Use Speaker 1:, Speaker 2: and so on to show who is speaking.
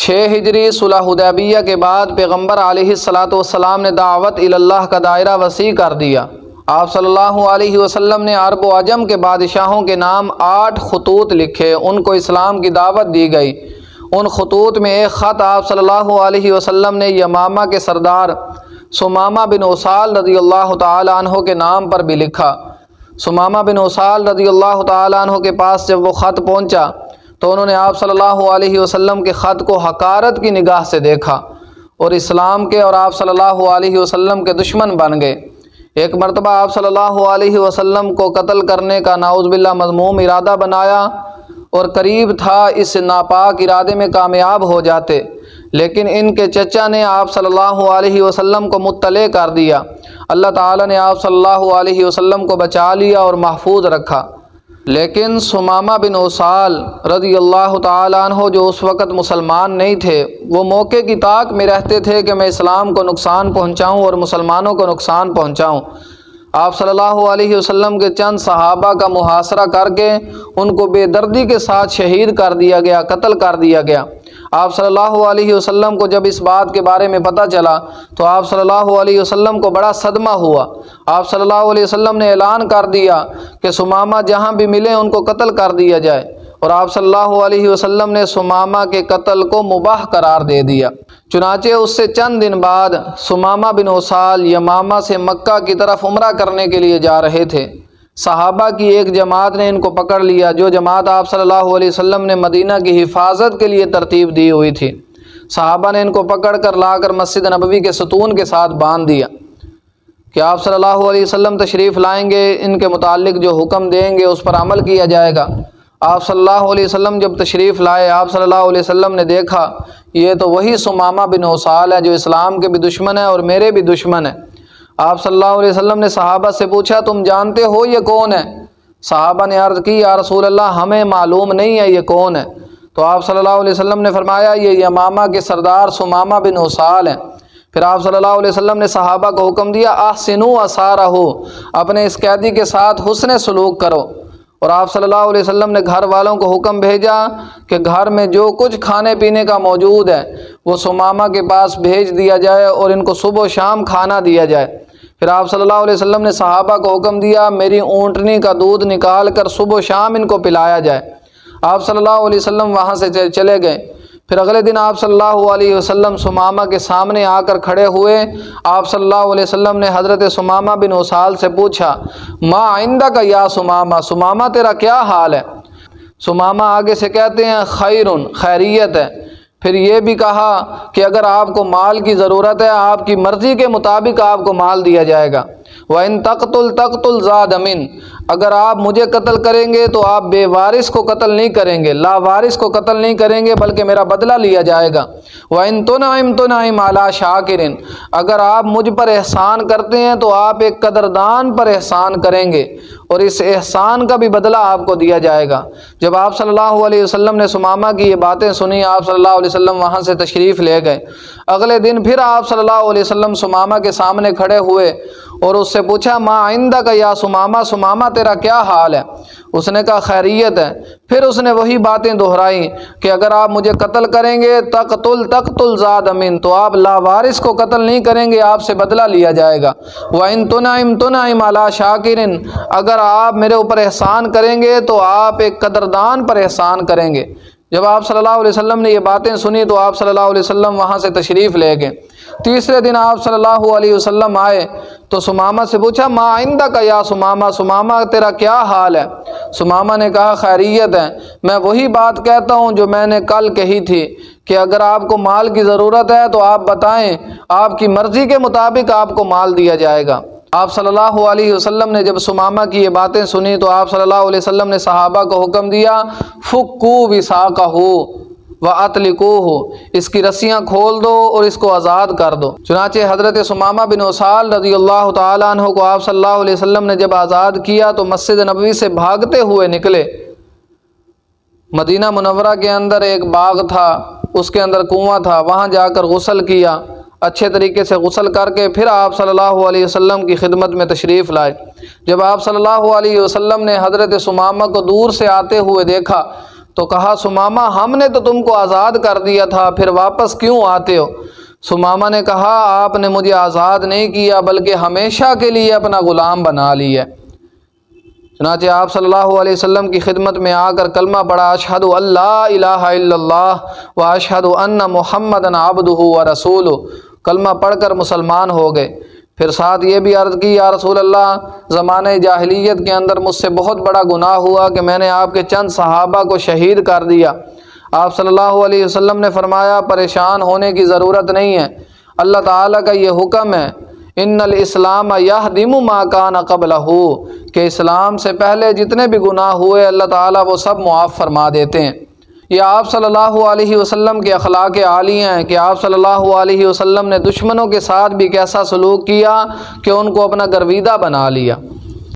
Speaker 1: 6 ہجری صلح حدیبیہ کے بعد پیغمبر علیہ الصلاۃ والسلام نے دعوت اللہ کا دائرہ وسیع کر دیا۔ آپ صلی اللہ علیہ وسلم نے عرب و عجم کے بادشاہوں کے نام 8 خطوط لکھے، ان کو اسلام کی دعوت دی گئی۔ ان خطوط میں ایک خط آپ صلی اللہ علیہ وسلم نے یمامہ کے سردار ثمامہ بن اسال رضی اللہ تعالی عنہ کے نام پر بھی لکھا۔ ثمامہ بن اسال رضی اللہ تعالی عنہ کے پاس جب وہ خط پہنچا تو انہوں نے آپ صلی اللہ علیہ وسلم کے خط کو حقارت کی نگاہ سے دیکھا اور اسلام کے اور آپ صلی اللہ علیہ وسلم کے دشمن بن گئے۔ ایک مرتبہ آپ صلی اللہ علیہ وسلم کو قتل کرنے کا نعوذ باللہ مذموم ارادہ بنایا اور قریب تھا اس ناپاک ارادے میں کامیاب ہو جاتے، لیکن ان کے چچا نے آپ صلی اللہ علیہ وسلم کو مطلع کر دیا۔ اللہ تعالیٰ نے آپ صلی اللہ علیہ وسلم کو بچا لیا اور محفوظ رکھا، لیکن ثمامہ بن اسال رضی اللہ تعالیٰ عنہ جو اس وقت مسلمان نہیں تھے، وہ موقع کی طاق میں رہتے تھے کہ میں اسلام کو نقصان پہنچاؤں اور مسلمانوں کو نقصان پہنچاؤں۔ آپ صلی اللہ علیہ وسلم کے چند صحابہ کا محاصرہ کر کے ان کو بے دردی کے ساتھ شہید کر دیا گیا، قتل کر دیا گیا۔ آپ صلی اللہ علیہ وسلم کو جب اس بات کے بارے میں پتہ چلا تو آپ صلی اللہ علیہ وسلم کو بڑا صدمہ ہوا۔ آپ صلی اللہ علیہ وسلم نے اعلان کر دیا کہ ثمامہ جہاں بھی ملے ان کو قتل کر دیا جائے، اور آپ صلی اللہ علیہ وسلم نے ثمامہ کے قتل کو مباح قرار دے دیا۔ چنانچہ اس سے چند دن بعد ثمامہ بن اسال یمامہ سے مکہ کی طرف عمرہ کرنے کے لیے جا رہے تھے۔ صحابہ کی ایک جماعت نے ان کو پکڑ لیا، جو جماعت آپ صلی اللہ علیہ وسلم نے مدینہ کی حفاظت کے لیے ترتیب دی ہوئی تھی۔ صحابہ نے ان کو پکڑ کر لا کر مسجد نبوی کے ستون کے ساتھ باندھ دیا کہ آپ صلی اللہ علیہ وسلم تشریف لائیں گے، ان کے متعلق جو حکم دیں گے اس پر عمل کیا جائے گا۔ آپ صلی اللہ علیہ وسلم جب تشریف لائے، آپ صلی اللہ علیہ وسلم نے دیکھا یہ تو وہی ثمامہ بن اسال ہے جو اسلام کے بھی دشمن ہے اور میرے بھی دشمن ہے۔ آپ صلی اللہ علیہ وسلم نے صحابہ سے پوچھا تم جانتے ہو یہ کون ہے؟ صحابہ نے عرض کی یا رسول اللہ ہمیں معلوم نہیں ہے یہ کون ہے۔ تو آپ صلی اللہ علیہ وسلم نے فرمایا یہ یمامہ کے سردار ثمامہ بن اسال ہیں۔ پھر آپ صلی اللہ علیہ وسلم نے صحابہ کو حکم دیا احسنوا اسارہ، اپنے اس قیدی کے ساتھ حسن سلوک کرو، اور آپ صلی اللہ علیہ وسلم نے گھر والوں کو حکم بھیجا کہ گھر میں جو کچھ کھانے پینے کا موجود ہے وہ ثمامہ کے پاس بھیج دیا جائے اور ان کو صبح و شام کھانا دیا جائے۔ پھر آپ صلی اللہ علیہ وسلم نے صحابہ کو حکم دیا میری اونٹنی کا دودھ نکال کر صبح و شام ان کو پلایا جائے۔ آپ صلی اللہ علیہ وسلم وہاں سے چلے گئے۔ پھر اگلے دن آپ صلی اللہ علیہ وسلم ثمامہ کے سامنے آ کر کھڑے ہوئے۔ آپ صلی اللہ علیہ وسلم نے حضرت ثمامہ بن اسال سے پوچھا ما عندک یا ثمامہ، ثمامہ تیرا کیا حال ہے؟ ثمامہ آگے سے کہتے ہیں خیرن، خیریت ہے۔ پھر یہ بھی کہا کہ اگر آپ کو مال کی ضرورت ہے آپ کی مرضی کے مطابق آپ کو مال دیا جائے گا۔ وَإِن تَقْتُلْ زَادَ مِن، اگر آپ مجھے قتل کریں گے تو آپ بے وارث کو قتل نہیں کریں گے، لا وارث کو قتل نہیں کریں گے بلکہ میرا بدلہ لیا جائے گا۔ وَإِن تُنْعِمْ عَلَىٰ شَاكِرٍ، اگر آپ مجھ پر احسان کرتے ہیں تو آپ ایک قدردان پر احسان کریں گے اور اس احسان کا بھی بدلہ آپ کو دیا جائے گا۔ جب آپ صلی اللہ علیہ وسلم نے ثمامہ کی یہ باتیں سنی، آپ صلی اللہ علیہ وسلم وہاں سے تشریف لے گئے۔ اگلے دن پھر آپ صلی اللہ علیہ وسلم ثمامہ کے سامنے کھڑے ہوئے اور اس سے پوچھا ما عندک یا ثمامہ، ثمامہ تیرا کیا حال ہے؟ اس نے کہا خیریت ہے۔ پھر اس نے وہی باتیں دہرائیں کہ اگر آپ مجھے قتل کریں گے تقتل زاد من، تو آپ لاوارث کو قتل نہیں کریں گے، آپ سے بدلہ لیا جائے گا۔ وَإِن تُنْعِمْ عَلَىٰ شَاكِرٍ، اگر آپ میرے اوپر احسان کریں گے تو آپ ایک قدردان پر احسان کریں گے۔ جب آپ صلی اللہ علیہ وسلم نے یہ باتیں سنی تو آپ صلی اللہ علیہ وسلم وہاں سے تشریف لے گئے۔ تیسرے دن آپ صلی اللہ علیہ وسلم آئے تو ثمامہ سے پوچھا ما عندک یا ثمامہ، ثمامہ تیرا کیا حال ہے؟ ثمامہ نے کہا خیریت ہے، میں وہی بات کہتا ہوں جو میں نے کل کہی تھی کہ اگر آپ کو مال کی ضرورت ہے تو آپ بتائیں، آپ کی مرضی کے مطابق آپ کو مال دیا جائے گا۔ آپ صلی اللہ علیہ وسلم نے جب ثمامہ کی یہ باتیں سنی تو آپ صلی اللہ علیہ وسلم نے صحابہ کو حکم دیا فکو وثاقہ وَأَطْلِقُوهُ، اس کی رسیاں کھول دو اور اس کو آزاد کر دو۔ چنانچہ حضرت ثمامہ بن اسال رضی اللہ تعالیٰ عنہ کو آپ صلی اللہ علیہ وسلم نے جب آزاد کیا تو مسجد نبوی سے بھاگتے ہوئے نکلے۔ مدینہ منورہ کے اندر ایک باغ تھا، اس کے اندر کنواں تھا، وہاں جا کر غسل کیا، اچھے طریقے سے غسل کر کے پھر آپ صلی اللہ علیہ وسلم کی خدمت میں تشریف لائے۔ جب آپ صلی اللہ علیہ وسلم نے حضرت ثمامہ کو دور سے آتے ہوئے دیکھا تو کہا سمامہ ہم نے تو تم کو آزاد کر دیا تھا، پھر واپس کیوں آتے ہو؟ سمامہ نے کہا آپ نے مجھے آزاد نہیں کیا بلکہ ہمیشہ کے لیے اپنا غلام بنا لیا۔ چنانچہ آپ صلی اللہ علیہ وسلم کی خدمت میں آ کر کلمہ پڑھا، اشہد ان لا الہ الا اللہ و اشہد ان محمدًا عبدہ و رسولہ، کلمہ پڑھ کر مسلمان ہو گئے۔ پھر ساتھ یہ بھی عرض کی، یا رسول اللہ زمانہ جاہلیت کے اندر مجھ سے بہت بڑا گناہ ہوا کہ میں نے آپ کے چند صحابہ کو شہید کر دیا۔ آپ صلی اللہ علیہ وسلم نے فرمایا پریشان ہونے کی ضرورت نہیں ہے، اللہ تعالیٰ کا یہ حکم ہے ان الاسلام یہدم ما کان قبلہ، کہ اسلام سے پہلے جتنے بھی گناہ ہوئے اللہ تعالیٰ وہ سب معاف فرما دیتے ہیں۔ یہ آپ صلی اللہ علیہ وسلم کے اخلاق عالیہ ہیں کہ آپ صلی اللہ علیہ وسلم نے دشمنوں کے ساتھ بھی کیسا سلوک کیا کہ ان کو اپنا گرویدہ بنا لیا۔